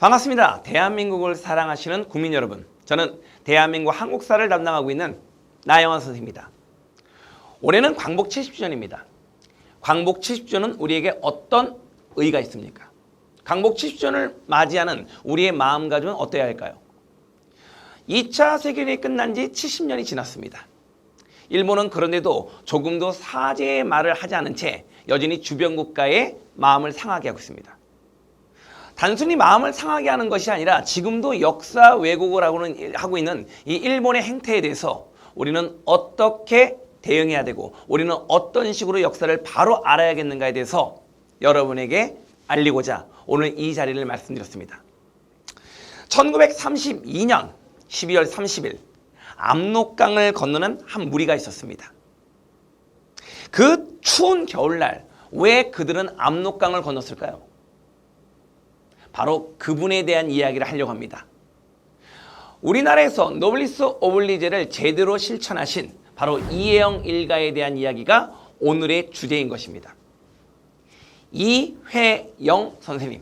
반갑습니다. 대한민국을 사랑하시는 국민 여러분, 저는 대한민국 한국사를 담당하고 있는 나영환 선생입니다. 올해는 광복 70주년입니다. 광복 70주년은 우리에게 어떤 의의가 있습니까? 광복 70주년을 맞이하는 우리의 마음가짐은 어떠해야 할까요? 2차 세계대전이 끝난 지 70년이 지났습니다. 일본은 그런데도 조금도 사죄의 말을 하지 않은 채 여전히 주변 국가의 마음을 상하게 하고 있습니다. 단순히 마음을 상하게 하는 것이 아니라 지금도 역사 왜곡을 하고 있는 이 일본의 행태에 대해서 우리는 어떻게 대응해야 되고 우리는 어떤 식으로 역사를 바로 알아야겠는가에 대해서 여러분에게 알리고자 오늘 이 자리를 말씀드렸습니다. 1932년 12월 30일 압록강을 건너는 한 무리가 있었습니다. 그 추운 겨울날 왜 그들은 압록강을 건넜을까요? 바로 그분에 대한 이야기를 하려고 합니다. 우리나라에서 노블리스 오블리제를 제대로 실천하신 바로 이혜영 일가에 대한 이야기가 오늘의 주제인 것입니다. 이회영 선생님.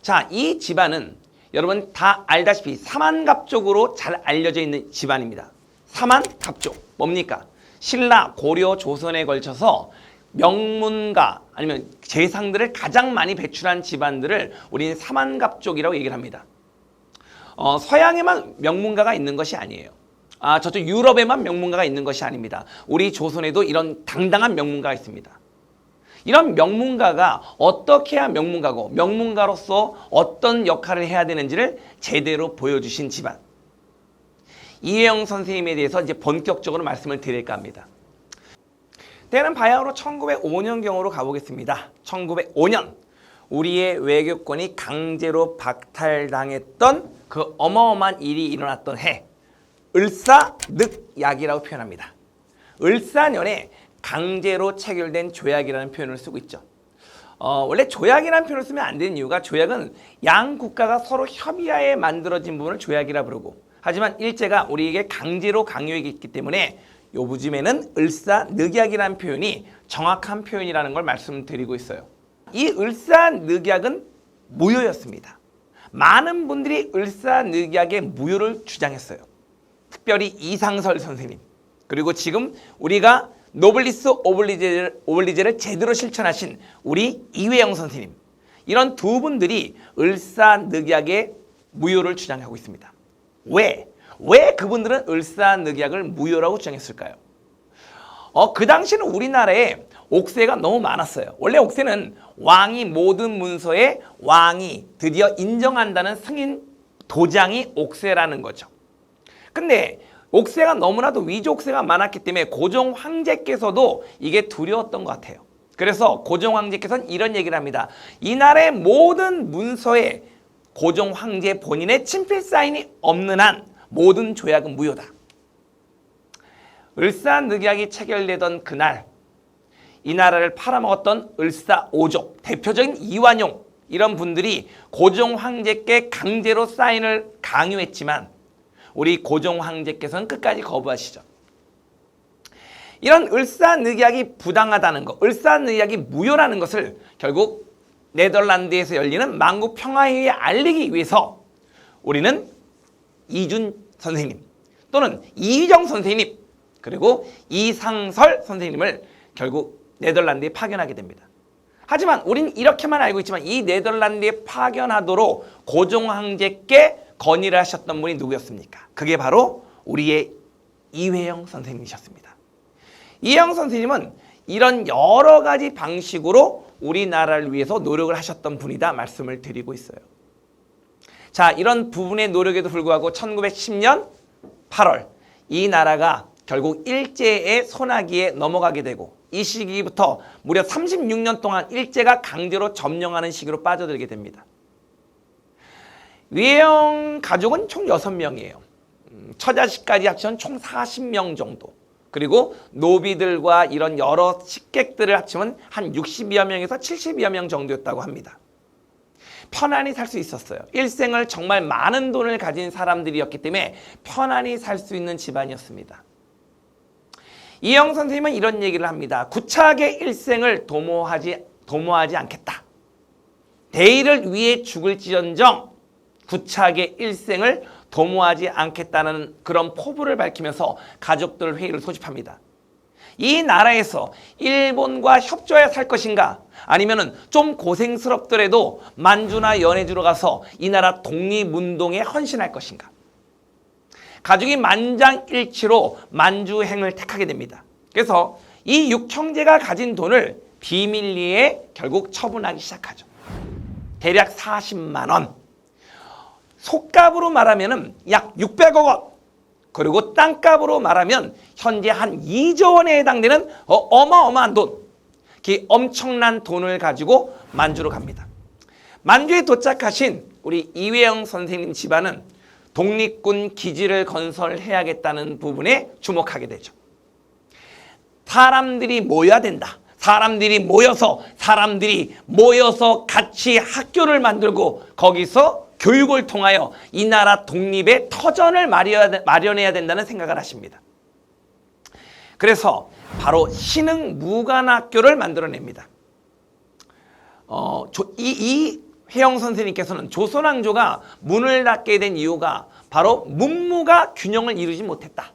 자, 이 집안은 여러분 다 알다시피 사만갑족으로 잘 알려져 있는 집안입니다. 사만갑족 뭡니까? 신라, 고려, 조선에 걸쳐서 명문가 아니면 재상들을 가장 많이 배출한 집안들을 우리는 사만갑족이라고 얘기를 합니다. 서양에만 명문가가 있는 것이 아니에요. 저쪽 유럽에만 명문가가 있는 것이 아닙니다. 우리 조선에도 이런 당당한 명문가가 있습니다. 이런 명문가가 어떻게 해야 명문가고 명문가로서 어떤 역할을 해야 되는지를 제대로 보여주신 집안. 이혜영 선생님에 대해서 이제 본격적으로 말씀을 드릴까 합니다. 때는 바야흐로 1905년경으로 가보겠습니다. 1905년 우리의 외교권이 강제로 박탈당했던 그 어마어마한 일이 일어났던 해, 을사늑약이라고 표현합니다. 을사년에 강제로 체결된 조약이라는 표현을 쓰고 있죠. 원래 조약이라는 표현을 쓰면 안 되는 이유가 조약은 양 국가가 서로 협의하에 만들어진 부분을 조약이라 부르고, 하지만 일제가 우리에게 강제로 강요했기 때문에 요즘에는 을사늑약이라는 표현이 정확한 표현이라는 걸 말씀드리고 있어요. 이 을사늑약은 무효였습니다. 많은 분들이 을사늑약의 무효를 주장했어요. 특별히 이상설 선생님, 그리고 지금 우리가 노블리스 오블리제를 제대로 실천하신 우리 이회영 선생님, 이런 두 분들이 을사늑약의 무효를 주장하고 있습니다. 왜 그분들은 을사늑약을 무효라고 주장했을까요? 그 당시에는 우리나라에 옥세가 너무 많았어요. 원래 옥세는 왕이 모든 문서에 왕이 드디어 인정한다는 승인 도장이 옥세라는 거죠. 근데 옥세가 너무나도 위조 옥세가 많았기 때문에 고종 황제께서도 이게 두려웠던 것 같아요. 그래서 고종 황제께서는 이런 얘기를 합니다. 이 나라의 모든 문서에 고종 황제 본인의 친필 사인이 없는 한 모든 조약은 무효다. 을사늑약이 체결되던 그날 이 나라를 팔아먹었던 을사오족, 대표적인 이완용, 이런 분들이 고종 황제께 강제로 사인을 강요했지만 우리 고종 황제께서는 끝까지 거부하시죠. 이런 을사늑약이 부당하다는 것, 을사늑약이 무효라는 것을 결국 네덜란드에서 열리는 만국평화회의에 알리기 위해서 우리는 이준 선생님 또는 이휘정 선생님 그리고 이상설 선생님을 결국 네덜란드에 파견하게 됩니다. 하지만 우린 이렇게만 알고 있지만 이 네덜란드에 파견하도록 고종 황제께 건의를 하셨던 분이 누구였습니까? 그게 바로 우리의 이회영 선생님이셨습니다. 이회영 선생님은 이런 여러 가지 방식으로 우리나라를 위해서 노력을 하셨던 분이다 말씀을 드리고 있어요. 자, 이런 부분의 노력에도 불구하고 1910년 8월 이 나라가 결국 일제의 손아귀에 넘어가게 되고 이 시기부터 무려 36년 동안 일제가 강제로 점령하는 시기로 빠져들게 됩니다. 이회영 가족은 총 6명이에요. 처자식까지 합치면 총 40명 정도. 그리고 노비들과 이런 여러 식객들을 합치면 한 60여 명에서 70여 명 정도였다고 합니다. 편안히 살 수 있었어요. 일생을 정말 많은 돈을 가진 사람들이었기 때문에 편안히 살 수 있는 집안이었습니다. 이혜영 선생님은 이런 얘기를 합니다. 구차하게 일생을 도모하지 않겠다. 대의를 위해 죽을지언정 구차하게 일생을 도모하지 않겠다는 그런 포부를 밝히면서 가족들 회의를 소집합니다. 이 나라에서 일본과 협조해 살 것인가, 아니면은 좀 고생스럽더라도 만주나 연해주로 가서 이 나라 독립운동에 헌신할 것인가. 가족이 만장일치로 만주행을 택하게 됩니다. 그래서 이 육형제가 가진 돈을 비밀리에 결국 처분하기 시작하죠. 대략 40만 원. 속값으로 말하면 약 600억 원. 그리고 땅값으로 말하면 현재 한 2조 원에 해당되는 어마어마한 돈. 그 엄청난 돈을 가지고 만주로 갑니다. 만주에 도착하신 우리 이회영 선생님 집안은 독립군 기지를 건설해야겠다는 부분에 주목하게 되죠. 사람들이 모여야 된다. 사람들이 모여서 같이 학교를 만들고 거기서 교육을 통하여 이 나라 독립의 터전을 마련해야 된다는 생각을 하십니다. 그래서 바로 신흥무관학교를 만들어냅니다. 이 회영 선생님께서는 조선왕조가 문을 닫게 된 이유가 바로 문무가 균형을 이루지 못했다.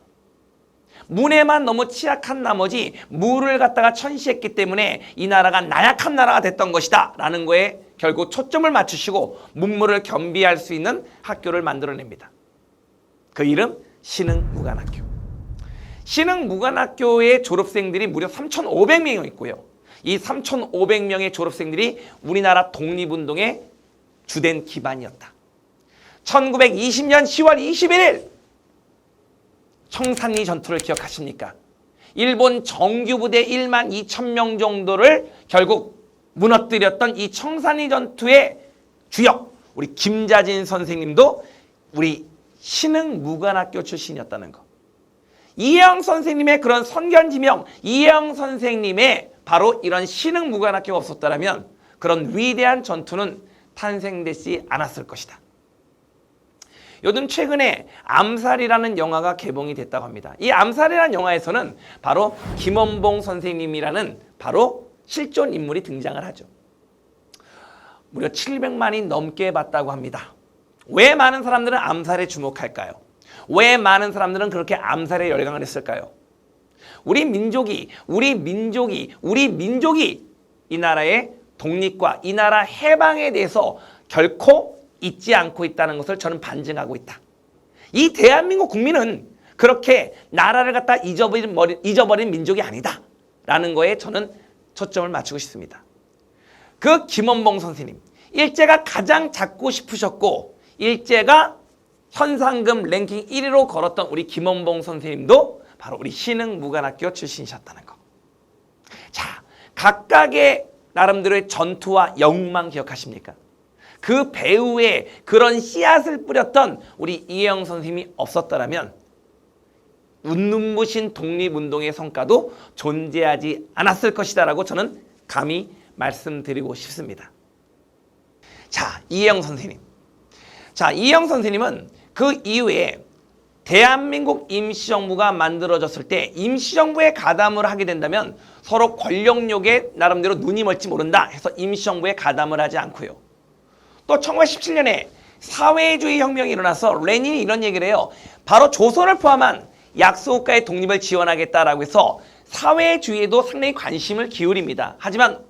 문에만 너무 취약한 나머지 무를 갖다가 천시했기 때문에 이 나라가 나약한 나라가 됐던 것이다 라는 거에 결국 초점을 맞추시고 문무를 겸비할 수 있는 학교를 만들어냅니다. 그 이름 신흥무관학교. 신흥무관학교의 졸업생들이 무려 3,500명이 있고요. 이 3,500명의 졸업생들이 우리나라 독립운동의 주된 기반이었다. 1920년 10월 21일 청산리 전투를 기억하십니까? 일본 정규부대 1만 2천 명 정도를 결국 무너뜨렸던 이 청산리 전투의 주역 우리 김자진 선생님도 우리 신흥무관학교 출신이었다는 거. 이혜영 선생님의 그런 선견지명, 이혜영 선생님의 바로 이런 신흥무관학교가 없었다면 그런 위대한 전투는 탄생되지 않았을 것이다. 요즘 최근에 암살이라는 영화가 개봉이 됐다고 합니다. 이 암살이라는 영화에서는 바로 김원봉 선생님이라는 바로 실존 인물이 등장을 하죠. 무려 700만이 넘게 봤다고 합니다. 왜 많은 사람들은 암살에 주목할까요? 왜 많은 사람들은 그렇게 암살에 열광을 했을까요? 우리 민족이 이 나라의 독립과 이 나라 해방에 대해서 결코 잊지 않고 있다는 것을 저는 반증하고 있다. 이 대한민국 국민은 그렇게 나라를 갖다 잊어버린 민족이 아니다 라는 거에 저는 초점을 맞추고 싶습니다. 그 김원봉 선생님, 일제가 가장 잡고 싶으셨고 일제가 현상금 랭킹 1위로 걸었던 우리 김원봉 선생님도 바로 우리 신흥무관학교 출신이셨다는 거. 자, 각각의 나름대로의 전투와 영웅만 기억하십니까? 그 배후에 그런 씨앗을 뿌렸던 우리 이혜영 선생님이 없었더라면 눈부신 독립운동의 성과도 존재하지 않았을 것이다라고 저는 감히 말씀드리고 싶습니다. 자, 이혜영 선생님. 자, 이혜영 선생님은 그 이후에 대한민국 임시정부가 만들어졌을 때 임시정부에 가담을 하게 된다면 서로 권력욕에 나름대로 눈이 멀지 모른다 해서 임시정부에 가담을 하지 않고요. 또 1917년에 사회주의 혁명이 일어나서 레닌이 이런 얘기를 해요. 바로 조선을 포함한 약소국가의 독립을 지원하겠다라고 해서 사회주의에도 상당히 관심을 기울입니다. 하지만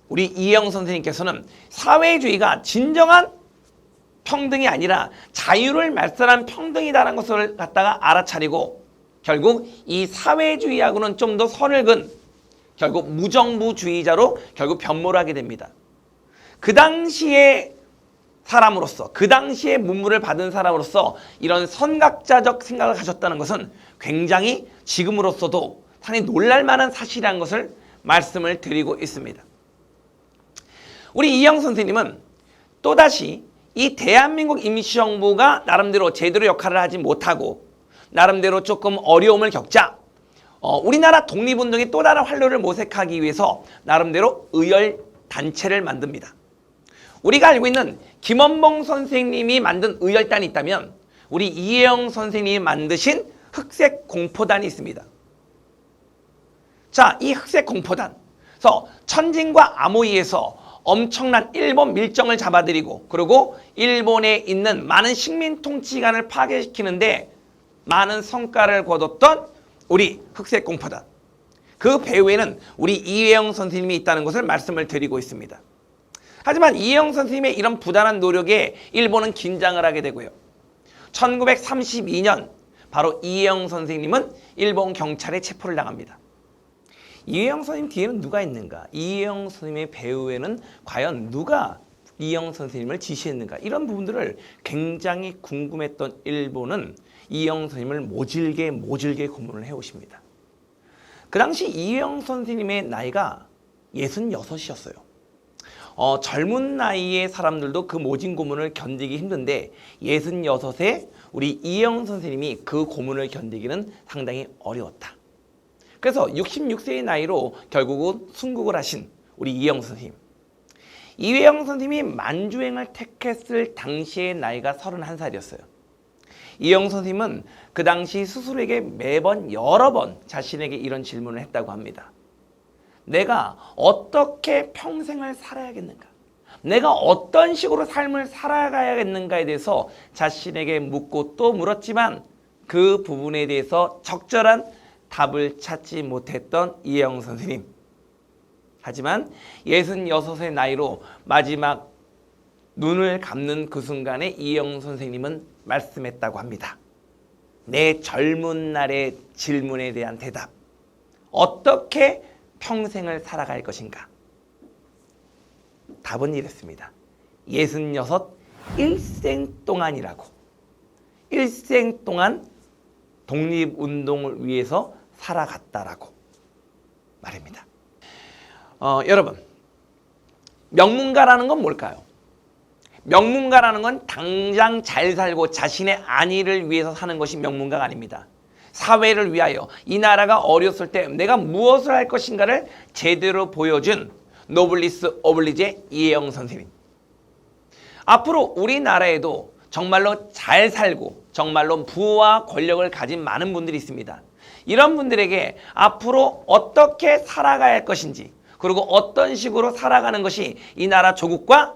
우리 이혜영 선생님께서는 사회주의가 진정한 평등이 아니라 자유를 말살한 평등이다라는 것을 갖다가 알아차리고 결국 이 사회주의하고는 좀 더 선을 그은 결국 무정부주의자로 결국 변모를 하게 됩니다. 그 당시에 사람으로서, 그 당시에 문물을 받은 사람으로서 이런 선각자적 생각을 가졌다는 것은 굉장히 지금으로서도 상당히 놀랄만한 사실이라는 것을 말씀을 드리고 있습니다. 우리 이혜영 선생님은 또다시 이 대한민국 임시정부가 나름대로 제대로 역할을 하지 못하고 나름대로 조금 어려움을 겪자 우리나라 독립운동의 또 다른 활로를 모색하기 위해서 나름대로 의열단체를 만듭니다. 우리가 알고 있는 김원봉 선생님이 만든 의열단이 있다면 우리 이혜영 선생님이 만드신 흑색공포단이 있습니다. 자, 이 흑색공포단. 그래서 천진과 아모이에서 엄청난 일본 밀정을 잡아들이고 그리고 일본에 있는 많은 식민 통치관을 파괴시키는데 많은 성과를 거뒀던 우리 흑색 공포단. 그 배후에는 우리 이회영 선생님이 있다는 것을 말씀을 드리고 있습니다. 하지만 이회영 선생님의 이런 부단한 노력에 일본은 긴장을 하게 되고요. 1932년 바로 이회영 선생님은 일본 경찰에 체포를 당합니다. 이회영 선생님 뒤에는 누가 있는가? 이회영 선생님의 배후에는 과연 누가 이회영 선생님을 지시했는가? 이런 부분들을 굉장히 궁금했던 일본은 이회영 선생님을 모질게 고문을 해오십니다. 그 당시 이회영 선생님의 나이가 66이었어요. 젊은 나이의 사람들도 그 모진 고문을 견디기 힘든데 66세 우리 이회영 선생님이 그 고문을 견디기는 상당히 어려웠다. 그래서 66세의 나이로 결국은 순국을 하신 우리 이회영 선생님. 이회영 선생님이 만주행을 택했을 당시의 나이가 31살이었어요. 이회영 선생님은 그 당시 스스로에게 매번 여러 번 자신에게 이런 질문을 했다고 합니다. 내가 어떻게 평생을 살아야겠는가? 내가 어떤 식으로 삶을 살아가야겠는가에 대해서 자신에게 묻고 또 물었지만 그 부분에 대해서 적절한 답을 찾지 못했던 이회영 선생님. 하지만 66의 나이로 마지막 눈을 감는 그 순간에 이회영 선생님은 말씀했다고 합니다. 내 젊은 날의 질문에 대한 대답. 어떻게 평생을 살아갈 것인가? 답은 이랬습니다. 66 일생 동안이라고. 일생 동안 독립운동을 위해서 살아갔다라고 말입니다. 여러분, 명문가라는 건 뭘까요? 명문가라는 건 당장 잘 살고 자신의 안위를 위해서 사는 것이 명문가가 아닙니다. 사회를 위하여 이 나라가 어렸을 때 내가 무엇을 할 것인가를 제대로 보여준 노블리스 오블리제 이회영 선생님. 앞으로 우리나라에도 정말로 잘 살고 정말로 부와 권력을 가진 많은 분들이 있습니다. 이런 분들에게 앞으로 어떻게 살아가야 할 것인지 그리고 어떤 식으로 살아가는 것이 이 나라 조국과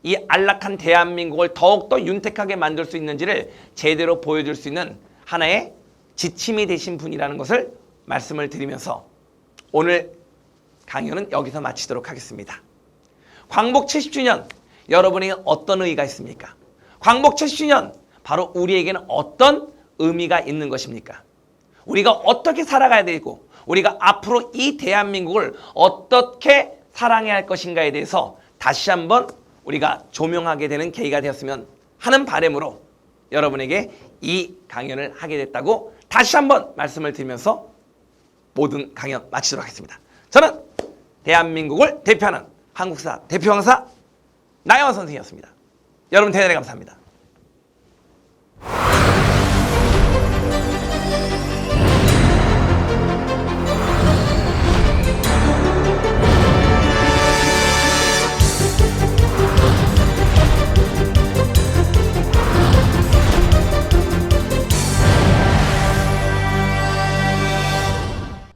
이 안락한 대한민국을 더욱더 윤택하게 만들 수 있는지를 제대로 보여줄 수 있는 하나의 지침이 되신 분이라는 것을 말씀을 드리면서 오늘 강연은 여기서 마치도록 하겠습니다. 광복 70주년 여러분에게 어떤 의의가 있습니까? 광복 70주년 바로 우리에게는 어떤 의미가 있는 것입니까? 우리가 어떻게 살아가야 되고 우리가 앞으로 이 대한민국을 어떻게 사랑해야 할 것인가에 대해서 다시 한번 우리가 조명하게 되는 계기가 되었으면 하는 바람으로 여러분에게 이 강연을 하게 됐다고 다시 한번 말씀을 드리면서 모든 강연 마치도록 하겠습니다. 저는 대한민국을 대표하는 한국사 대표 강사 나영원 선생이었습니다. 여러분 대단히 감사합니다.